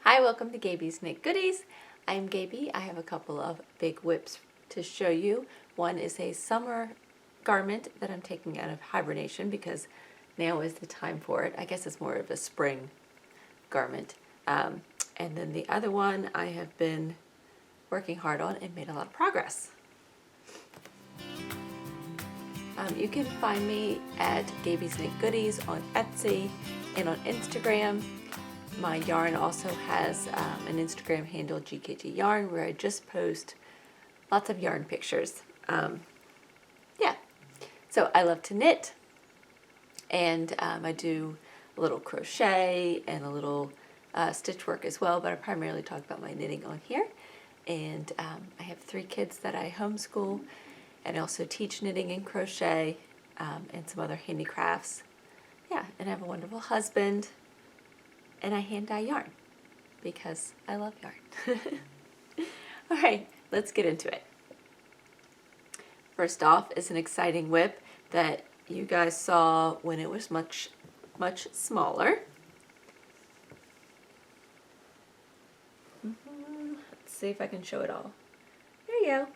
Hi, welcome to Gabie's Knit Goodies. I'm Gabie. I have a couple of big whips to show you. One is a summer garment that I'm taking out of hibernation because now is the time for it. I guess it's more of a spring garment. And then the other one I have been working hard on and made a lot of progress. You can find me at Gabie's Knit Goodies on Etsy and on Instagram. My yarn also has an Instagram handle, GKG Yarn, where I just post lots of yarn pictures. Yeah, so I love to knit, and I do a little crochet and a little stitch work as well, but I primarily talk about my knitting on here. And I have 3 kids that I homeschool, and I also teach knitting and crochet and some other handicrafts. Yeah, and I have a wonderful husband. And I hand dye yarn because I love yarn. All right, let's get into it. First off is an exciting whip that you guys saw when it was much smaller. Let's see if I can show it all. There you go.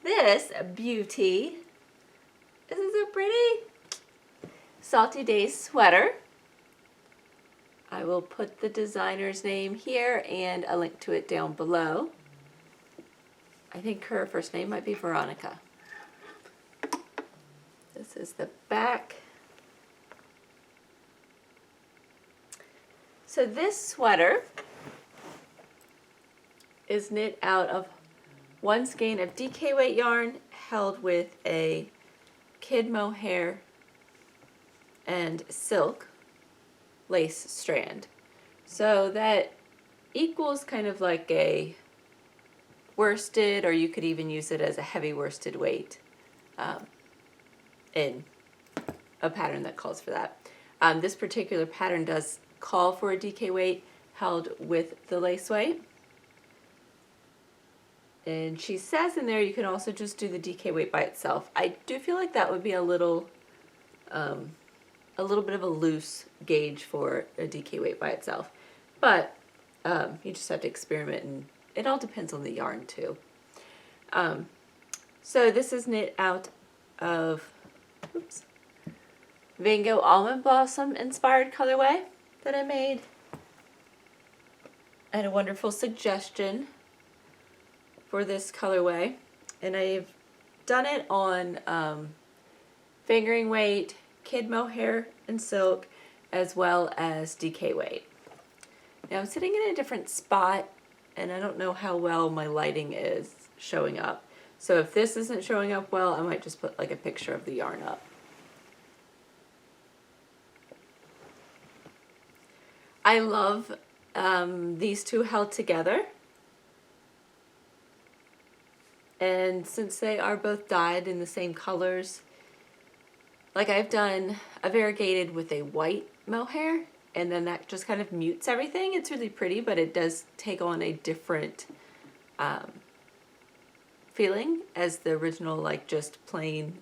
This beauty, isn't so pretty? Salty Days sweater. I will put the designer's name here and a link to it down below. I think her first name might be Veronika. This is the back. So this sweater is knit out of 1 skein of DK weight yarn held with a Kid Mohair and Silk lace strand. So that equals kind of like a worsted, or you could even use it as a heavy worsted weight in a pattern that calls for that. This particular pattern does call for a DK weight held with the lace weight. And she says in there you can also just do the DK weight by itself. I do feel like that would be a little bit of a loose gauge for a DK weight by itself, but you just have to experiment, and it all depends on the yarn too. So this is knit out of Gogh Almond Blossom inspired colorway that I made. I had a wonderful suggestion for this colorway, and I've done it on fingering weight, Kid Mohair and Silk, as well as DK weight. Now I'm sitting in a different spot, and I don't know how well my lighting is showing up. So if this isn't showing up well, I might just put like a picture of the yarn up. I love these two held together. And since they are both dyed in the same colors, like I've done a variegated with a white mohair, and then that just kind of mutes everything. It's really pretty, but it does take on a different feeling as the original, like just plain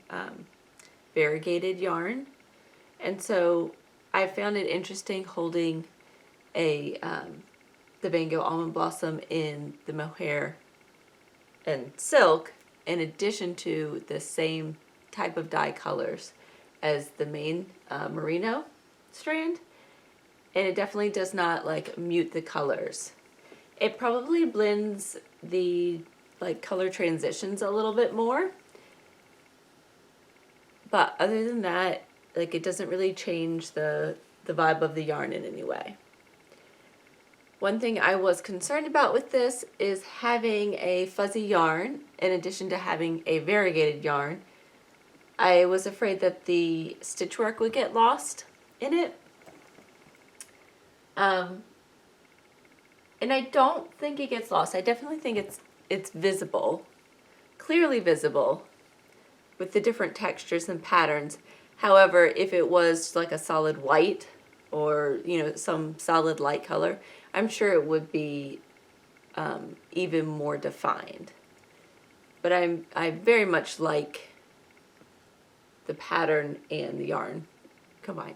variegated yarn. And so I found it interesting holding a the Gogh Almond Blossom in the mohair and silk, in addition to the same type of dye colors as the main merino strand, and it definitely does not like mute the colors. It probably blends the like color transitions a little bit more, but other than that, like it doesn't really change the vibe of the yarn in any way. One thing I was concerned about with this is having a fuzzy yarn in addition to having a variegated yarn. I was afraid that the stitch work would get lost in it. And I don't think it gets lost. I definitely think it's visible, clearly visible, with the different textures and patterns. However, if it was like a solid white or, you know, some solid light color, I'm sure it would be even more defined. But I very much like the pattern and the yarn combined.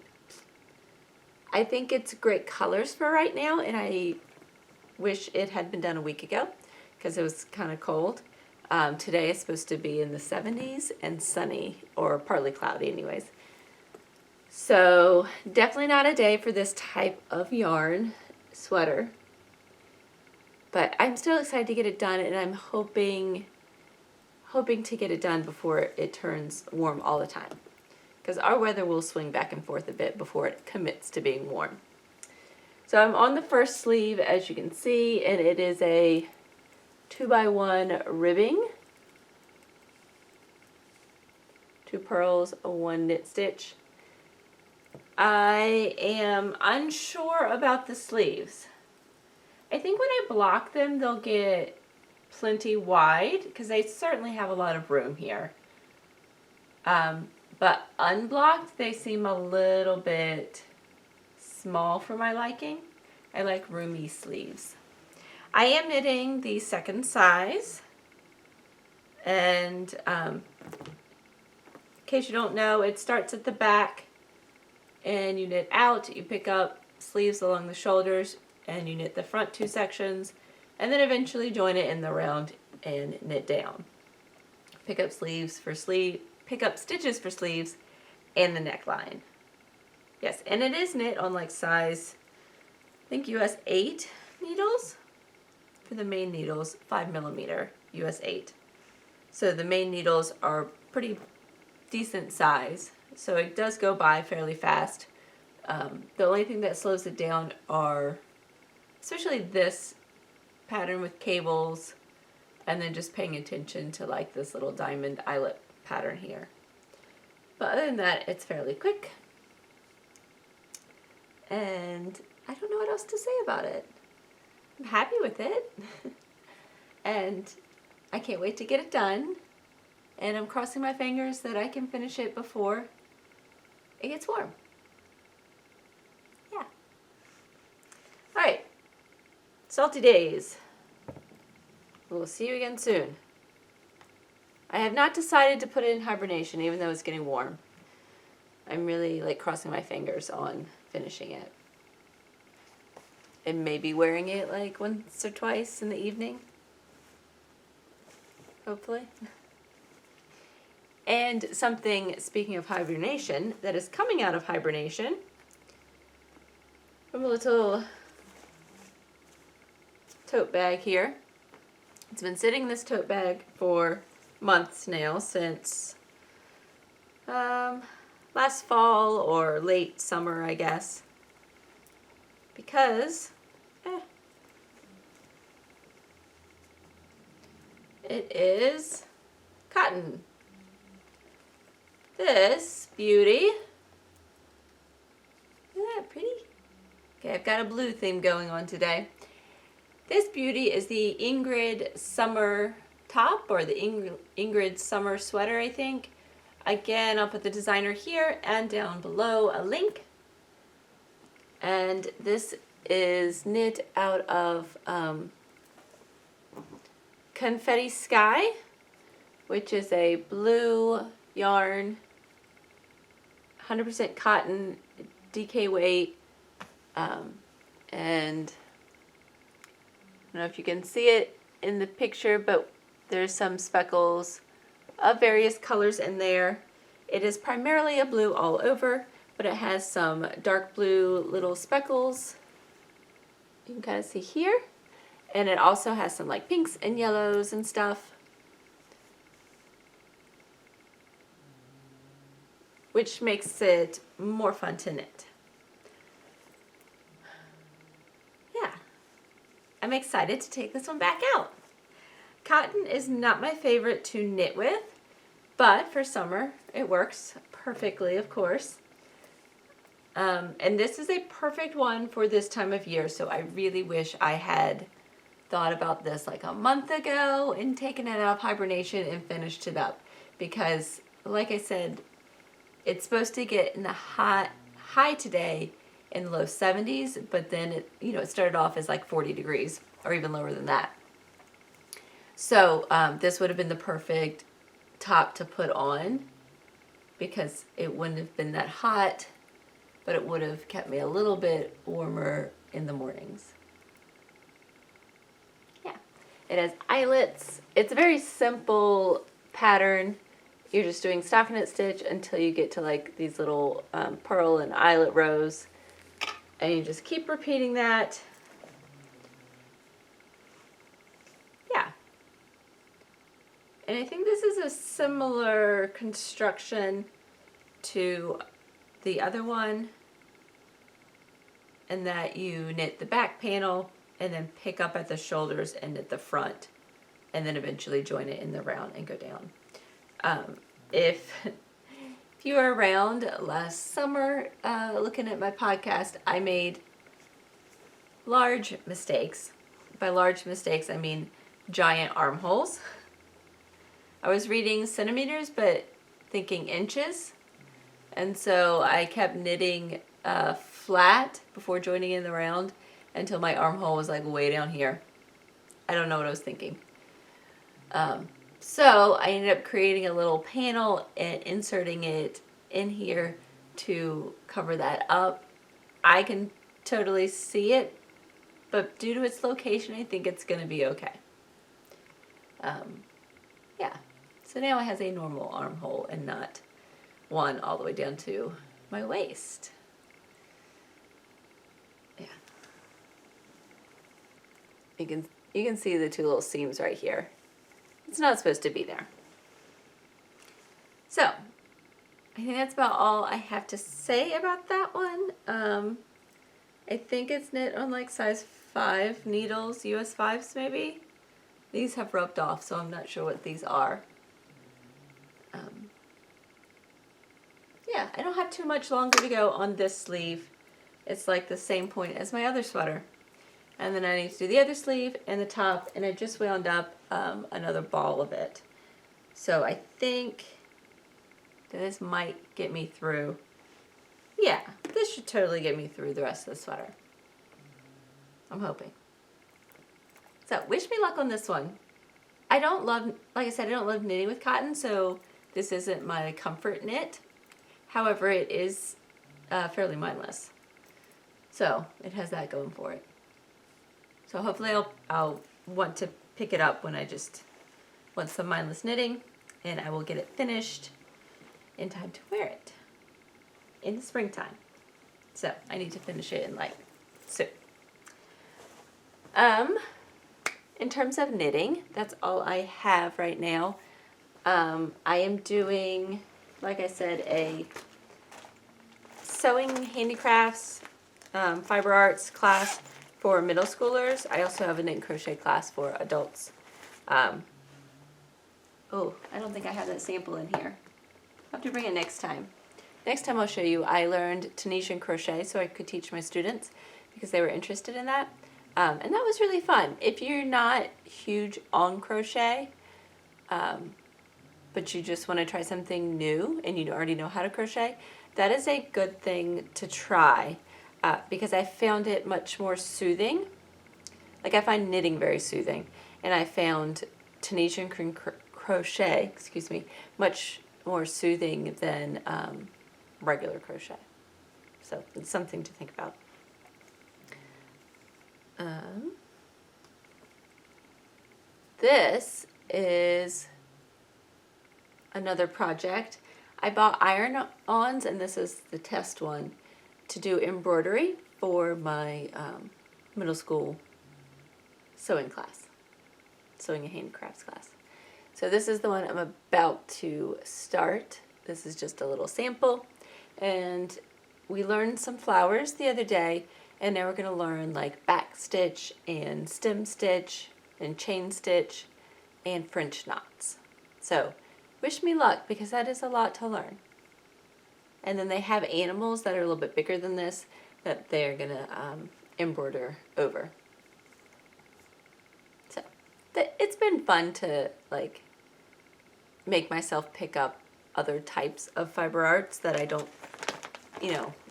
I think it's great colors for right now, and I wish it had been done a week ago because it was kind of cold. Today is supposed to be in the 70s and sunny, or partly cloudy anyways. So definitely not a day for this type of yarn sweater. But I'm still excited to get it done, and I'm hoping to get it done before it turns warm all the time. Because our weather will swing back and forth a bit before it commits to being warm. So I'm on the first sleeve, as you can see, and it is a 2x1 ribbing. 2 purls, 1 knit stitch. I am unsure about the sleeves. I think when I block them, they'll get plenty wide, because they certainly have a lot of room here. But unblocked, they seem a little bit small for my liking. I like roomy sleeves. I am knitting the second size, and in case you don't know, it starts at the back and you knit out, you pick up sleeves along the shoulders, and you knit the front 2 sections, and then eventually join it in the round and knit down. Pick up stitches for sleeves and the neckline. Yes, and it is knit on like size, I think US 8 needles. For the main needles, 5mm US 8. So the main needles are pretty decent size, so it does go by fairly fast. The only thing that slows it down are, especially this pattern with cables, and then just paying attention to like this little diamond eyelet pattern here. But other than that, it's fairly quick. And I don't know what else to say about it. I'm happy with it. And I can't wait to get it done. And I'm crossing my fingers that I can finish it before it gets warm. Yeah. Alright. Salty days. We'll see you again soon. I have not decided to put it in hibernation, even though it's getting warm. I'm really like crossing my fingers on finishing it. And maybe wearing it like once or twice in the evening. Hopefully. And something, speaking of hibernation, that is coming out of hibernation from a little tote bag here. It's been sitting in this tote bag for months now, since last fall or late summer, I guess. Because it is cotton. This beauty, isn't that pretty? Okay, I've got a blue theme going on today. This beauty is the Ingrid summer top, or the Ingrid summer sweater, I think. Again, I'll put the designer here and down below a link. And this is knit out of Confetti Sky, which is a blue yarn, 100% cotton, DK weight, and I don't know if you can see it in the picture, but there's some speckles of various colors in there. It is primarily a blue all over, but it has some dark blue little speckles. You can kind of see here. And it also has some like pinks and yellows and stuff, which makes it more fun to knit. Yeah, I'm excited to take this one back out. Cotton is not my favorite to knit with, but for summer it works perfectly, of course. And this is a perfect one for this time of year, so I really wish I had thought about this like a month ago and taken it out of hibernation and finished it up, because like I said, it's supposed to get in the high today in the low 70s, but then it started off as like 40 degrees or even lower than that. So this would have been the perfect top to put on, because it wouldn't have been that hot, but it would have kept me a little bit warmer in the mornings. It has eyelets. It's a very simple pattern. You're just doing stockinette stitch until you get to like these little purl and eyelet rows. And you just keep repeating that. Yeah. And I think this is a similar construction to the other one, and that you knit the back panel and then pick up at the shoulders and knit the front, and then eventually join it in the round and go down. If you were around last summer looking at my podcast, I made large mistakes. By large mistakes, I mean giant armholes. I was reading centimeters, but thinking inches. And so I kept knitting flat before joining in the round until my armhole was like way down here. I don't know what I was thinking. So I ended up creating a little panel and inserting it in here to cover that up. I can totally see it, but due to its location, I think it's going to be okay. Yeah. So now it has a normal armhole and not one all the way down to my waist. Yeah. You can see the two little seams right here. It's not supposed to be there. So, I think that's about all I have to say about that one. I think it's knit on like size 5 needles, US 5s maybe. These have rubbed off, so I'm not sure what these are. Yeah, I don't have too much longer to go on this sleeve. It's like the same point as my other sweater. And then I need to do the other sleeve and the top, and I just wound up another ball of it. So I think that this might get me through. Yeah, this should totally get me through the rest of the sweater. I'm hoping. So wish me luck on this one. I don't love, like I said, I don't love knitting with cotton, so this isn't my comfort knit. However, it is fairly mindless. So it has that going for it. So hopefully I'll want to pick it up when I just want some mindless knitting, and I will get it finished in time to wear it in the springtime. So I need to finish it in like soon. In terms of knitting, that's all I have right now. I am doing, like I said, a sewing handicrafts, fiber arts class for middle schoolers. I also have a knit and crochet class for adults. Oh, I don't think I have that sample in here. I'll have to bring it next time. Next time I'll show you. I learned Tunisian crochet so I could teach my students because they were interested in that. And that was really fun. If you're not huge on crochet, but you just want to try something new and you already know how to crochet, that is a good thing to try because I found it much more soothing. Like I find knitting very soothing, and I found Tunisian crochet, much more soothing than regular crochet. So it's something to think about. This is another project. I bought iron-ons, and this is the test one, to do embroidery for my middle school sewing class, sewing and handicrafts class. So this is the one I'm about to start. This is just a little sample, and we learned some flowers the other day, and now we're going to learn like back stitch and stem stitch and chain stitch and French knots. So wish me luck because that is a lot to learn. And then they have animals that are a little bit bigger than this that they're going to embroider over. So it's been fun to like make myself pick up other types of fiber arts that I don't,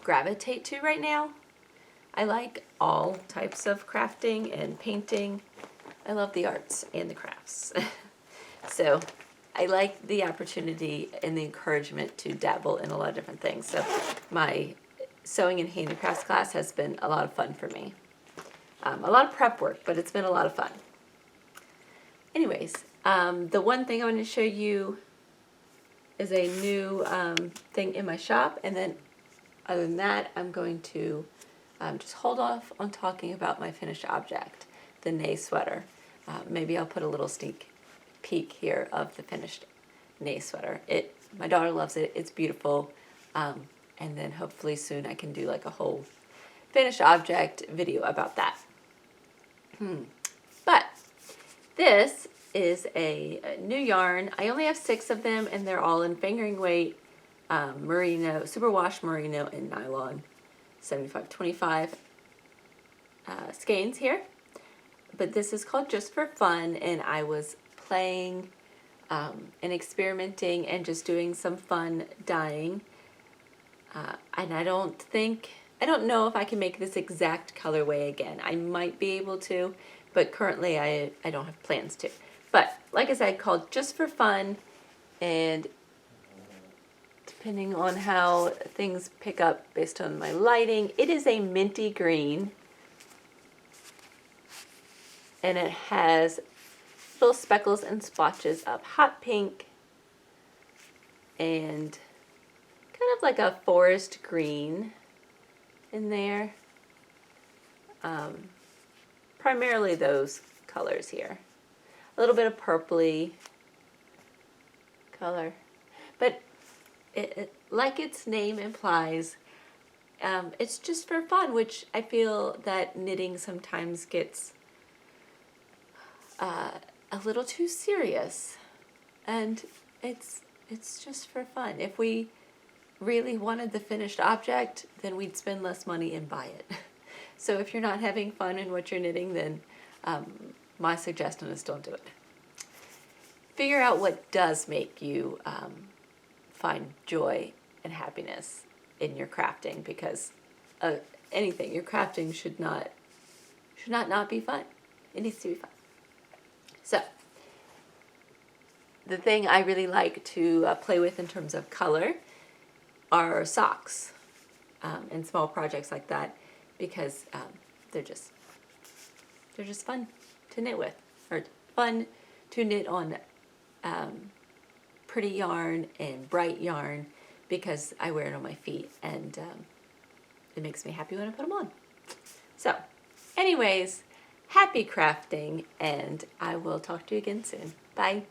gravitate to right now. I like all types of crafting and painting. I love the arts and the crafts. So I like the opportunity and the encouragement to dabble in a lot of different things. So my sewing and handicrafts class has been a lot of fun for me. A lot of prep work, but it's been a lot of fun. anyways, the one thing I want to show you is a new thing in my shop, and then other than that, I'm going to just hold off on talking about my finished object, the Neigh sweater. Maybe I'll put a little sneak peek here of the finished Neigh sweater. My daughter loves it. It's beautiful. And then hopefully soon I can do like a whole finished object video about that. But this is a new yarn. I only have 6 of them, and they're all in fingering weight, merino, superwash merino, and nylon, 75/25 skeins here. But this is called Just for Fun, and I was playing and experimenting and just doing some fun dyeing. And I don't know if I can make this exact colorway again. I might be able to, but currently I don't have plans to. But like I said, called Just for Fun, and depending on how things pick up based on my lighting, it is a minty green, and it has little speckles and splotches of hot pink and kind of like a forest green in there. Primarily those colors here. A little bit of purpley color. But like its name implies, it's just for fun, which I feel that knitting sometimes gets a little too serious. And it's just for fun. If we really wanted the finished object, then we'd spend less money and buy it. So if you're not having fun in what you're knitting, then my suggestion is don't do it. Figure out what does make you find joy and happiness in your crafting, because anything you're crafting should not be fun. It needs to be fun. So the thing I really like to play with in terms of color are socks and small projects like that, because they're just fun to knit with, or fun to knit on pretty yarn and bright yarn, because I wear it on my feet, and it makes me happy when I put them on. So anyways, happy crafting, and I will talk to you again soon. Bye.